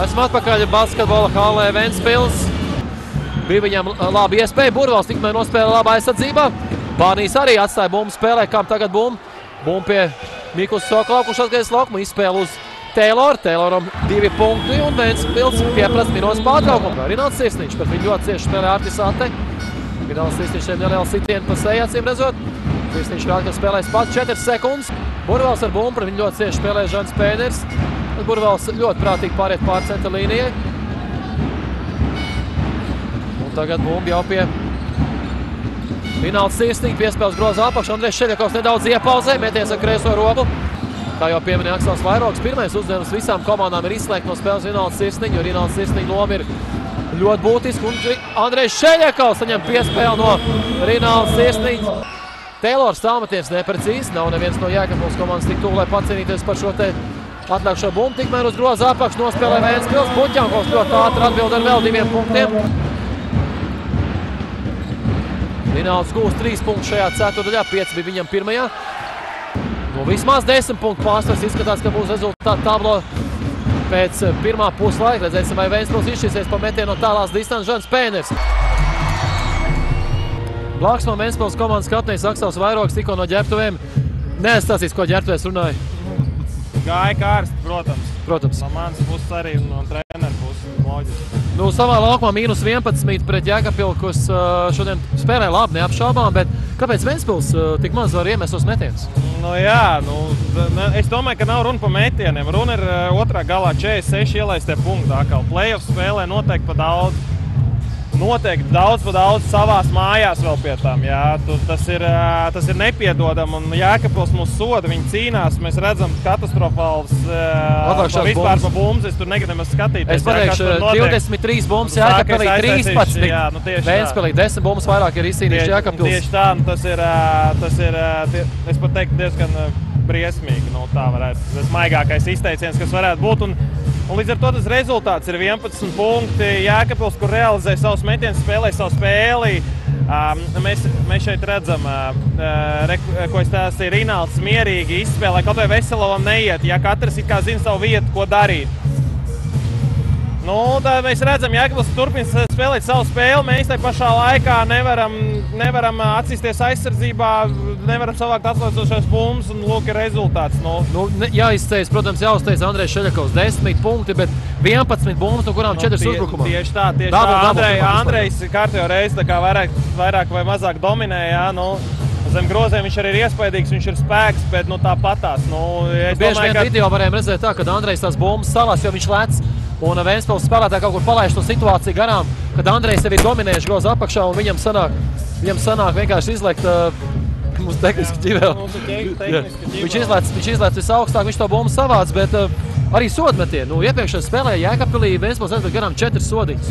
Esmu atpakaļ basketbola hallē Ventspils. Bija viņam labi iespēja. Burvals tikmēr nospēlē labā aizsardzībā. Bārnīs arī atstāja bumbu spēlē, kam tagad bumbu. Bumbu pie Mikuls Sokola, kurš atgriezis laukumu. Izspēle uz Tayloru. Tayloram 2 punkti un Ventspils pieprasa minūtes pārtraukumu. Rināls Sirsniņš, bet viņi ļoti cieši spēlē Artis Ate. Rināls Sirsniņšiem neliela sitienu pa seju, acīm redzot. Sirsniņš rāda, ka spēlēs pats 4 sekundes. Burvals ar bumbu, viņi ļoti cieši spēlē Žants Pēners. Burvals ļoti prātīgi pāriet pār centra līnijai. Un tagad bumbu jau pie Rināls Sirsniņš piespēles groza apakšu. Andrejs Šeļakovs nedaudz iepauzē, meties ar kreiso roku. Kā jau pieminēja Aksels Vairogs, pirmais uzdevums visām komandām ir izslēgt no spēles Rināls Sirsniņu, jo Rināls Sirsniņu loma ir ļoti būtiski. Un Andrejs Šeļakovs saņem piespēli no Rināls Sirsniņu. Taylors tālmetiens neprecīzi, nav neviens no Jēkabpils komandas tik tuvu, lai pacīnīties par šo te atlēkšo bumbu. Tikmēr uz groza apakšu nospēlē Ventspils. Buķjankovs ļoti ātri atbild ar vēl 2 punktiem. Rināls gūst 3 punktus šajā ceturdaļā, 5 bija viņam pirmajā. Nu, vismaz 10 punktu pārsvars. Izskatās, ka būs rezultāti tablo pēc pirmā puslaika. Redzēsim, vai Ventspils izšķirsies pa metienu no tālās distances. Žants Pēners. Blakus no Ventspils komandas kapteinis Aksels Vairogs tikko no ģērbtuvēm. Neatstāstīs, ko ģērbtuvēs runāja. Gāja kārsti, protams. Protams. No manas puses arī un no treneru puses loģiski. Nu, savā laukumā -11 pret Jēkabpili, kas šodien spēlē labi, neapšaubām, bet kāpēc Ventspils tik maz var iemest uz metienus? Nu jā, es domāju, ka nav runa par metieniem. Runa ir otrā galā 46 ielaistie punkti. Atkal playoff spēlē noteikti pa daudz. Noteikti daudz pa daudz savās mājās vēl pie tām. Jā, tas ir nepiedodam un Jēkabpils mūs soda, viņi cīnās. Mēs redzam katastrofāls vispār pa bumbas, es tur negribu nemaz skatīties. Es pateikšu, 23 bumbas Jēkabpilī, 13. Jā, nu tieši Ventspilī 10 bumbas vairāk ir izcīnījuši Jēkabpils. Tieši tā, tas ir, es pat teiktu, diezgan briesmīgi. Nu, tā varētu, tas maigākais izteiciens, kas varētu būt. Un līdz ar to tas rezultāts ir 11 punkti. Jēkabpils, kur realizē savus metienus, spēlē savu spēli. Mēs šeit redzam, ko es stāstīju, Rināls mierīgi izspēlē, kaut vai Veselovam neiet, ja katrs it kā zina savu vietu, ko darīt. Nu, tā mēs redzam, Jēkabpils turpina spēlēt savu spēli. Mēs tai pašā laikā nevaram atsisties aizsardzībā, nevaram savākt atslēdzošās bumbas un lūk ir rezultāts. Jāizteic, protams, jāuzteic Andrejs Šeļakovs 10 punkti, bet 11 bumbas, no kurām 4 uzbrukumā. Tieši tā. Andrejs kārtējo reizi tā kā vairāk vai mazāk dominē, jā, nu. Zem groziem viņš arī ir iespaidīgs, viņš ir spēks, bet nu tāpatās. Bieži vien video varējām redzēt tā, kad Andrejs tās bumbas salās, jo viņš lec. Un Ventspils spēlētāji kaut kur palaiž to situāciju garām, kad Andrejs sevi dominējuši groza apakšā un viņam sanāk vienkārši izlekt mums tehniski ķiveli. Viņš izlēc visaugstāk, viņš to bumbu savāc, bet arī sodmetienu. Iepriekšējā spēlē Jēkabpilī Ventspils aizmet garām 4 sodiņus.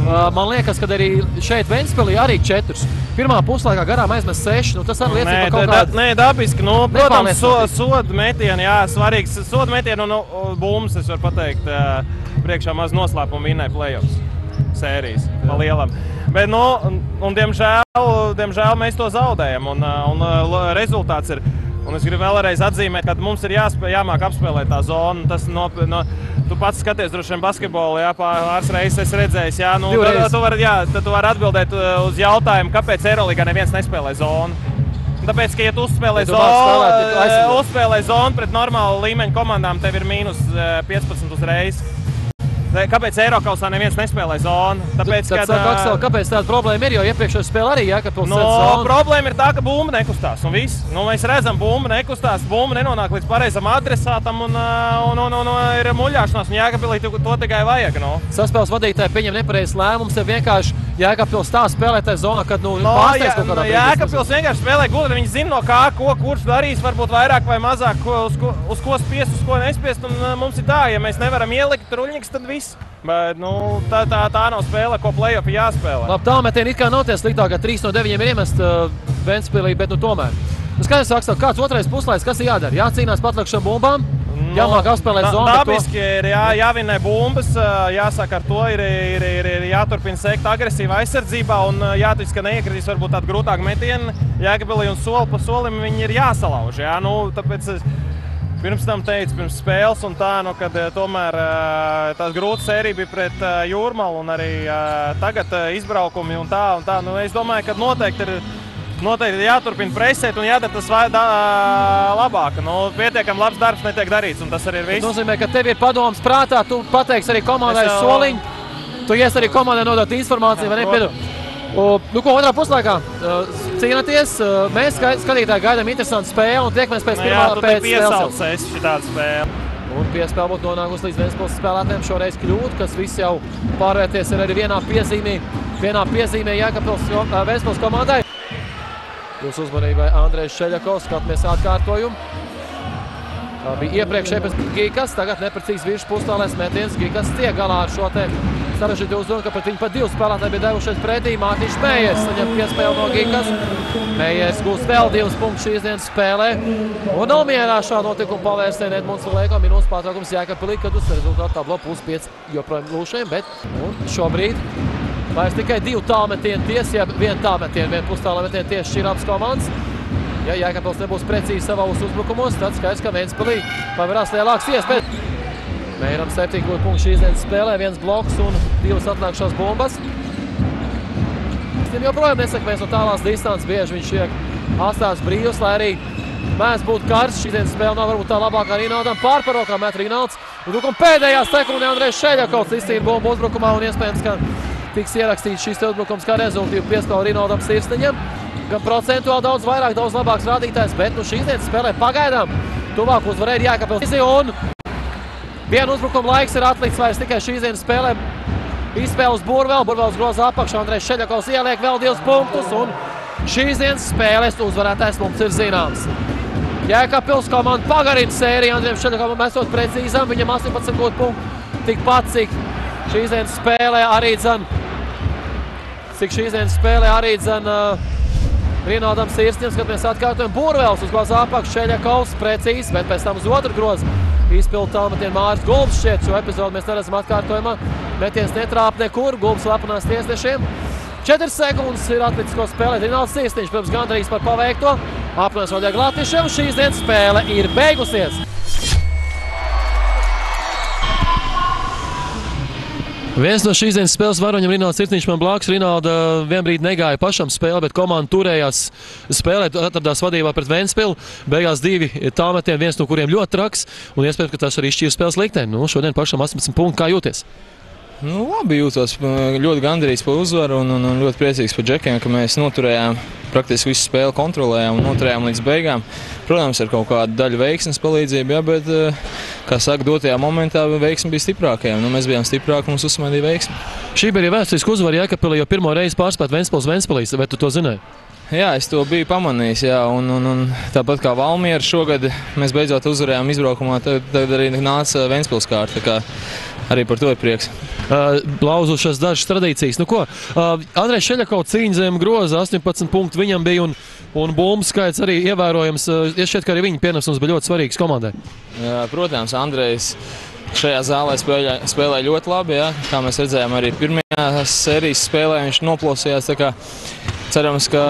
Man liekas, ka arī šeit Ventspilī arī 4. Pirmā puslaikā garām aizmest 6. Tas arī liecina par kaut kādu... Nē, dabiski. Protams, sodu metienu, jā, svarīgs. Sodu metienu un bumbas, es varu pateikt, priekšā maz noslēpumu vinnēja playoffs sērijas pa lielam. Bet, un diemžēl mēs to zaudējam un rezultāts ir... Un es gribu vēlreiz atzīmēt, ka mums ir jāmāk apspēlēt tā zona. Tu pats skaties droši vien basketbolu, jā, pāris reizes esi redzējis, jā. Tad tu vari atbildēt uz jautājumu, kāpēc Eirolīgā neviens nespēlē zonu. Tāpēc, ka ja tu uzspēlē zonu pret normālu līmeņu komandām, tev ir -15 uzreiz. Kāpēc Eirokausā neviens nespēlē zonu? Kāpēc tāda problēma ir? Jo iepriekšējā spēlē arī Jēkabpils set zonu. Problēma ir tā, ka bumba nekustās un viss. Mēs redzam, bumba nekustās, bumba nenonāk līdz pareizam adresātam un ir muļāšanās. Un Jēkabpilī to tikai vajag. Saspēles vadītāji pieņem nepareizs lēmums, ir vienkārši Jēkabpils tā spēlē tajā zonā, kad pārsteidz kaut kādā brīdī. Jēkabpils vienkārši spēlē gudri, viņi zina no kā, kurš darīs, varbūt vairāk vai mazāk, uz ko spiest, uz ko nespiest. Un mums ir tā, ja mēs nevaram ielikt ruļņiks, tad viss. Bet tā nav spēle, ko play-offi jāspēlē. Labi, tālmetieni it kā nav tie sliktākā, 3 no 9 ir iemest Ventspilī, bet tomēr. Skaidrs, Aksel, kāds otrais puslaiks, kas ir jādara? Jācīnās patlikušām bumbām, jāmāk apspēlēt zonu. Dabiski ir jāvinē bumbas, jāsāk ar to, ir jāturpina sekt agresīva aizsardzībā un jātic, ka neiekritīs varbūt tādu grūtāku metienu Jēkabpilī un soli pa solim viņi ir jāsalauž. Jā, tāpēc pirms tam teicu, pirms spēles un tā, nu, kad tomēr tās grūtas sērija bija pret Jūrmalu un arī tagad izbraukumi un tā. Nu, es domāju, ka noteikti ir jāturpina presēt un jādara tas labāk. Nu, pietiekami labs darbs netiek darīts un tas arī ir viss. Tas nozīmē, ka tev ir padoms prātā, tu pateiksi arī komandai soliņu, tu ies arī komandai nodot informāciju, vai ne? Nu, ko otrā puslaikā cīnaties, mēs skatītāji gaidām interesantu spēli un tiekamies pēc pirmā pēc piesaucies šitāda spēle. Un piespēle būtu nonākusi līdz Ventspils spēlētājiem šoreiz kļūt, kas visi jau pārvērties ir arī vienā piezīmē Jēkabpils Ventspils komandai. Jūsu uzmanībai Andrejs Šeļakovs, skatāmies atkārtojumu. Tā bija iepriekšēji pēc Gikas, tagad neprecīzi virs pustālēs metiens. Gikas tiek galā ar šo te sarežģītu uzdevumu, ka pret viņu pat 2 spēlētāji bija devušies pretī. Mārtiņš Mējers saņem piespēli no Gikas. Mējers gūs vēl 2 punktus šīs dienas spēlē. Un nav mierā šā notikuma pavērsienē Edmunds Lēko minūtes pārtraukums Jēkabpilī, kad uz rezultātu tablo +5 joprojām lūšiem, bet šobrīd vairs tikai 2 tālmetienu tiesi, ja 1 tālmetienu, 1 pustālmetienu tiesi šķir abas komandas. Ja Jēkabpils nebūs precīzi savos uzbrukumos, tad skaidrs, ka Ventspilī pavarās lielāks iespējas. Mēram 7 punktu šīs dienas spēlē, 1 bloks un 2 atlākšās bumbas. Viņam joprojām nesakmēs no tālās distances, bieži viņš tiek atstāts brīvs, lai arī mēs būtu karsts. Šīs dienas spēle nav varbūt tā labākā Rīnaudam. Pārparokā met Rīnauds. Un pēdējā sekundē Andrejs Šeļakovs izcīna bumbu uzbrukumā un iespējams, ka tiks ierakstīts šīs uzbrukums kā rezultīvu piespēli Rīnaudam sirsniņam. Gan procentuāli daudz vairāk, daudz labāks rādītājs, bet nu šīs dienas spēlē pagaidām tuvāk uzvarēja Jēkabpils. Un vienu uzbrukumu laiks ir atlikts vairs tikai šīs dienas spēlē. Izspēle uz Burvelu, Burvels groza apakšā, Andrejs Šeļakovs ieliek vēl 2 punktus un šīs dienas spēles uzvarētājs mums ir zināms. Jēkabpils komanda pagarina sēriju, Andrejam Šeļakovam esot precīzam, viņam 18 punktu, tikpat cik šīs dienas spēlē arī dzan Rīnaudam sirsniņam, kad mēs atkārtojam Burvels uz groza apakšu, Šeļakovs precīzi, bet pēc tam uz otru grozu izpildu tālmetienu Māris Gulbs šķiet. Šo epizodu mēs neredzam atkārtojumā. Metiens netrāp nekur, Gulbs lepanās tiesnešiem. 4 sekundes ir atlicis, ko spēlēt Rīnauds sirsniņš, pirms gandrīz par paveikto. Apnojas Oļega Latviša un šīs dienas spēle ir beigusies. Viens no šīs dienas spēles varoņiem Rīnauds sirsniņš man blāks. Rīnauda vienbrīd negāja pašam spēle, bet komanda turējās spēlēt, atradās vadībā pret Ventspilu. Beigās 2 tālmetieni, viens no kuriem ļoti traks, un iespējams, ka tas arī šķīra spēles likteni. Nu, šodien pašam 18 punkti. Kā jūties? Nu, labi jūtos. Ļoti gandarīts par uzvaru un ļoti priecīgs par džekiem, ka mēs noturējām, praktiski visu spēli kontrolējām un noturējām līdz beigām. Protams, ar kaut kādu daļu veiksmes palīdzību, ja, bet, kā saka, dotajā momentā veiksme bija stiprākajām. Nu, mēs bijām stiprāki un mums uzsmaidīja veiksme. Šī bija arī vēsturiska uzvara Jēkabpilī, jo pirmo reizi pārspēt Ventspils Ventspilīs. Vai tu to zināji? Jā, es to biju pamanījis, jā, un tāpat kā Valmiera šogad mēs beidzot uzvarējām izbraukumā, tad arī nāca Ventspils kārta, tā kā arī par to ir prieks. Lauzušas dažas tradīcijas. Nu ko, Andrejs Šeļakovs cīņa zem groza, 18 punktu viņam bija un bumbu skaits arī ievērojams. Es šķiet, ka arī viņa pienesums bija ļoti svarīgs komandai. Jā, protams, Andrejs šajā zālē spēlē ļoti labi, jā. Kā mēs redzējām arī pirmajā sērijas spēlē, viņš noplosījās, tā kā cerams, ka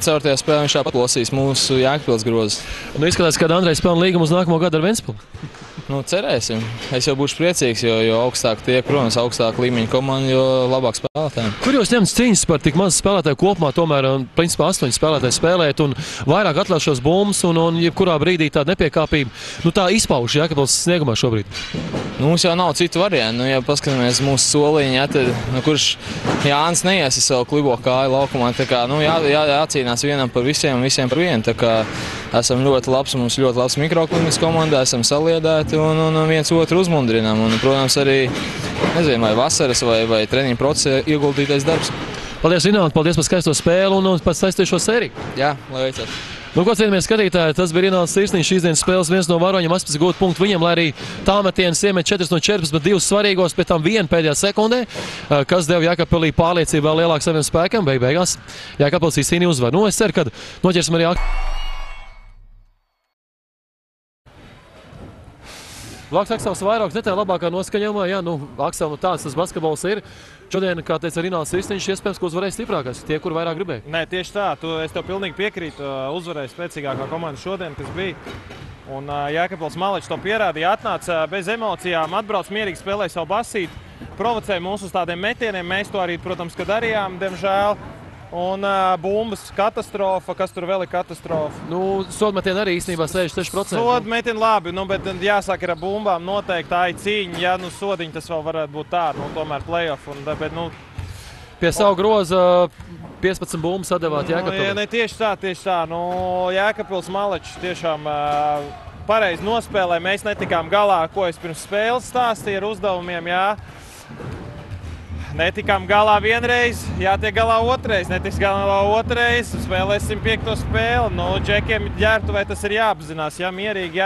ceturtajā spēlē viņš tāpat plosīs mūsu Jēkabpils grozu. Nu, izskatās, ka Andrejs pelna līgumu uz nākamo gadu ar Ventspilu. Nu, cerēsim. Es jau būšu priecīgs, jo augstāk tiek, protams, augstāk līmeņa komanda, jo labāk spēlētājiem. Kur jūs ņemat cīņas par tik maz spēlētāju kopumā, tomēr, principā 8 spēlētāji spēlēt un vairāk atļaut šos bumbas un jebkurā brīdī tāda nepiekāpība, nu tā izpauž Jēkabpils sniegumā šobrīd? Nu, mums jau nav citu variantu. Nu, ja paskatāmies mūsu soliņu, ja, tad, kurš Jānis neies ar savu klibo kāju laukumā, tā kā, nu, jācīnās vienam par visiem par vienu. Tā kā esam ļoti labs, mums ļoti labs mikroklimatis komandā, esam saliedēti un viens otru uzmundrinām. Un, protams, arī, nezinu, vai vasaras vai treniņu procesā ieguldītais darbs. Paldies, Rīnaud, paldies par skaisto spēli un par saistīšo sēriju. Jā, lai veicāt. Nu, ko cienījamies skatītāji, tas bija Rīnauds sirsniņš šīs dienas spēles, viens no varoņiem 18 gūtu punktu viņam, lai arī tālmetienas iemet 4 no 14, bet 2 svarīgos, pēc tam 1 pēdējā sekundē, kas deva Jēkabpilī pārliecību vēl lielāk saviem spēkiem, beigās Jēkabpils izcīnīja uzvaru. Nu, es ceru, ka noķersim arī Blāks Aksels vairāk netēja labākā noskaņojumā, jā, nu, Aksel, nu tāds tas basketbols ir. Šodien, kā teica Rīnauds sirsniņš, iespējams, ka uzvarēja stiprākais, tie, kur vairāk gribēja. Nē, tieši tā, es tev pilnīgi piekrītu, uzvarēja spēcīgākā komanda šodien, kas bija. Un Jēkabpils Maličs to pierādīja, atnāca bez emocijām, atbrauc mierīgi, spēlēja savu basīti, provocēja mūs uz tādiem metieniem. Mēs to arī, protams, ka darījām, diemžēl. Un bumbas katastrofa, kas tur vēl ir katastrofa? Sodmetieni arī īstenībā 66%. Sodmetieni labi, bet jāsaka, ir ar bumbām noteikti tā ir cīņa. Ja sodiņi tas vēl varētu būt tā, tomēr play-off. Bet, pie savu groza 15 bumbas atdevāt Jēkabpilī. Ne, tieši tā. Jēkabpils Maličs tiešām pareizi nospēlē. Mēs netikām galā, ko es pirms spēles stāstīju ar uzdevumiem. Jā. Netikām galā vienreiz, jātiek galā otrais. Netiks galā otrais, spēlēsim 5. spēli. Džekiem ģērbtuvē tas ir jāapzinās. Jā, mierīgi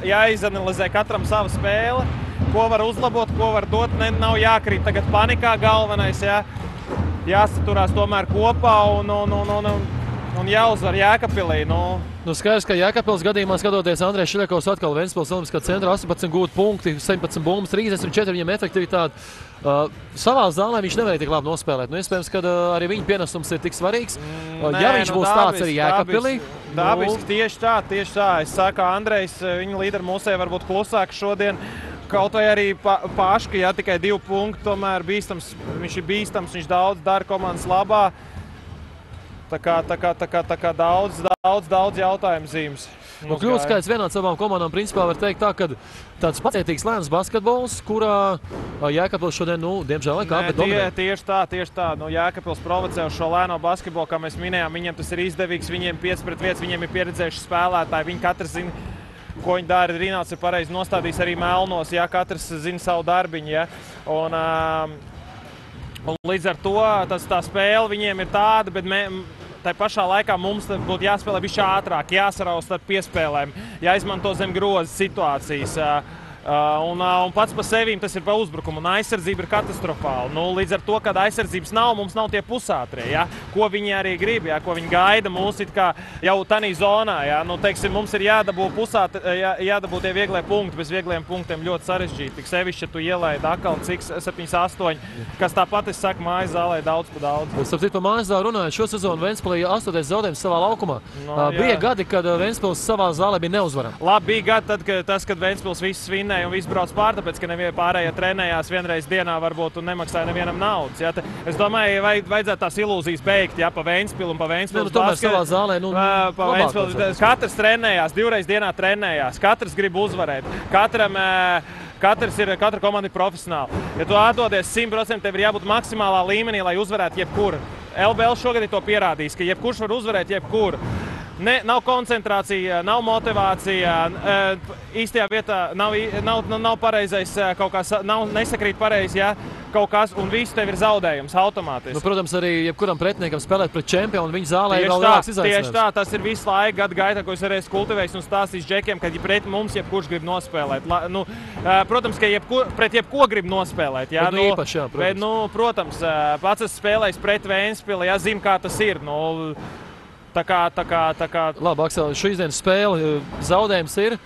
jāizanalizē katram sava spēle. Ko var uzlabot, ko var dot. Nav jākrīt tagad panikā galvenais. Jā. Jāsaturās tomēr kopā un jāuzvar Jēkabpilī. Skaidrs, ka Jēkabpils gadījumā skatoties Andrejs Šiļakovs atkal Ventspils Olimpiskā centra 18 gūti punkti, 17 bumbas, 34 viņam efektivitāti. Savā zālē viņš nevarēja tik labi nospēlēt. Iespējams, ka arī viņa pienesums ir tik svarīgs. Ja viņš būs tāds arī Jēkabpilī. Dabiski, tieši tā. Es saku, Andrejs, viņa līderi mūsē varbūt klusāk šodien. Kaut vai arī Paška, ja tikai 2 punkti, tomēr bīstams, viņš ir bīstams, viņš daudz dara komandas labā. Tā kā daudz jautājumu zīmes. Kļūt skaits vienāds savām komandām, principā var teikt tā, ka tāds pacietīgs lēns basketbols, kurā Jēkabpils šodien, diemžēl, kāpēc dominē. Tieši tā. Jēkabpils provocē uz šo lēno basketbolu, kā mēs minējām, viņiem tas ir izdevīgs, viņiem 5 pret 5, viņiem ir pieredzējuši spēlētāji, viņi katrs zina, ko viņi dara. Rināts ir pareizi nostādījis arī melnos, ja katrs zina savu darbiņu. Ja. Un līdz ar to tā spēle viņiem ir tāda, bet tā pašā laikā mums būtu jāspēlē bišķi ātrāk, jāsaraust ar piespēlēm, jāizmanto zem groza situācijas. Un pats par sevi tas ir pa uzbrukumu, un aizsardzība ir katastrofāla. Līdz ar to, kad aizsardzības nav, mums nav tie pusātrie, ja? Ko viņi arī grib, ja? Ko viņi gaida mūs it kā jau tanī zonā. Ja? Teiksim, mums ir jādabū jādabū tie vieglie punkti, bez viegliem punktiem ļoti sarežģīti. Tik sevišķi, ja tu ielaidi atkal cik 7-8, kas tāpat, es saku, mājas zālē daudz pa daudz. Starp citu, par mājas zāli runājot, šo sezonu Ventspilī 8. zaudējums savā laukumā. Bija gadi, kad Ventspils savā zālē bija neuzvarama. Labi, bija gadi, kad Ventspils viss vinnēja un viss brauc pār, tāpēc, ka neviena pārējie trenējās vienreiz dienā varbūt un nemaksāja nevienam naudas. Ja? Es domāju, vajadzētu tās ilūzijas beigt, ja, pa Ventspilu un pa Ventspilu. Tomēr savā zālē, katrs trenējās, 2 reizes dienā trenējās, katrs grib uzvarēt, katra komanda ir profesionāla. Ja tu atdodies 100%, tev ir jābūt maksimālā līmenī, lai uzvarētu jebkuru. LBL šogad ir to pierādījis, ka jebkurš var uzvarēt jebkuru. Nav koncentrācija, nav motivācija, īstajā vietā nav pareizais kaut kas, nav nesakrīt pareizi, ja, kaut kas, un viss tev ir zaudējums automātiski. Protams, arī jebkuram pretiniekam spēlēt pret čempionu, viņa zālē ir vēl lielāks izaicinājums. Tieši tā, tas ir visu laiku gadu gaitā, ko es arī kultivējis un stāstījis džekiem, kad pret mums jebkurš grib nospēlēt. Protams, ka pret jebko grib nospēlēt. Ja, īpaši, jā, protams. Bet, protams, pats esmu spēlējis pret Ventspili, ja zinu, kā tas ir. Tā kā. Labi, Aksel, šīs dienas spēle zaudējums ir.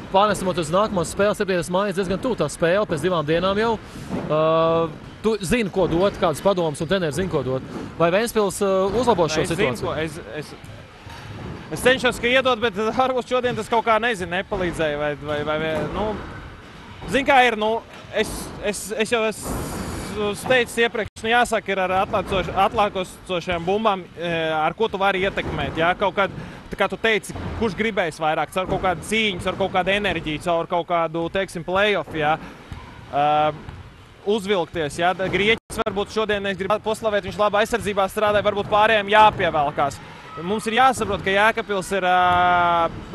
Pārnesamot uz nākamo spēli, 7. mājas diezgan tuvu tā spēle, pēc 2 dienām jau. Tu zini, ko dot, kādas padomas un treneris zina, ko dot. Vai Ventspils uzlabo šo situāciju? Es cenšos, ka iedot, bet varbūt šodien tas kaut kā nepalīdzēja. Zini, kā ir, es jau teicu iepriekš, jāsaka, ir ar atlākošajām bumbām, ar ko tu vari ietekmēt. Ja? Kaut kā tu teici, kurš gribēs vairāk, caur kaut kādu cīņu, caur kaut kādu enerģiju, caur kaut kādu, teiksim, play-off. Ja? Uzvilkties. Ja? Grieķis varbūt šodien es gribu poslavēt, viņš labi aizsardzībā strādāja, varbūt pārējiem jāpievelkās. Mums ir jāsaprot, ka Jēkabpils ir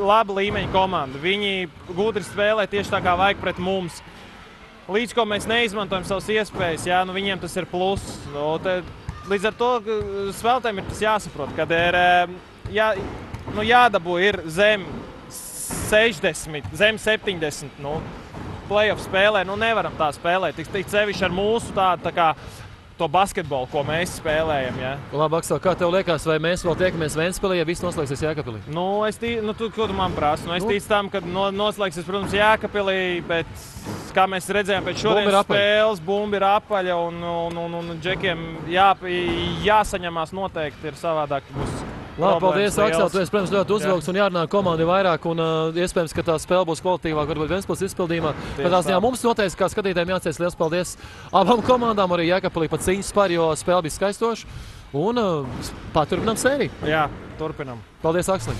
laba līmeņa komanda. Viņi gudri spēlē tieši tā kā vajag pret mums. Līdz ko mēs neizmantojam savas iespējas, jā, viņiem tas ir pluss. Līdz ar to spēlētājiem ir tas jāsaprot, kad ir jādabū ir zem 60, zem 70. Play-off spēlē, nevaram tā spēlēt. Tik sevišķi ar mūsu tādu tā kā to basketbolu, ko mēs spēlējam. Ja? Labi, Aksel, kā tev liekas, vai mēs vēl tiekamies Ventspilī, ja viss noslēgsies Jēkabpilī? Ko tu man prasi? Es ticu tam, ka noslēgsies, protams, Jēkabpilī, bet kā mēs redzējām pēc šodienas spēles, bumba ir apaļa un džekiem jāsaņemās noteikti ir savādāk. Labi, paldies, Aksel. Tu esi, protams, ļoti uzvilks un jārunā komandi vairāk. Un iespējams, ka tā spēle būs kvalitīvāka, varbūt Ventspils izpildījumā. Katrā ziņā mums noteikti, kā skatītājiem, jāatceras liels paldies abām komandām, arī Jēkabpilī pat cīņas par, jo spēle bija skaistoša. Un paturpinām sēriju. Jā, turpinām. Paldies, Aksel.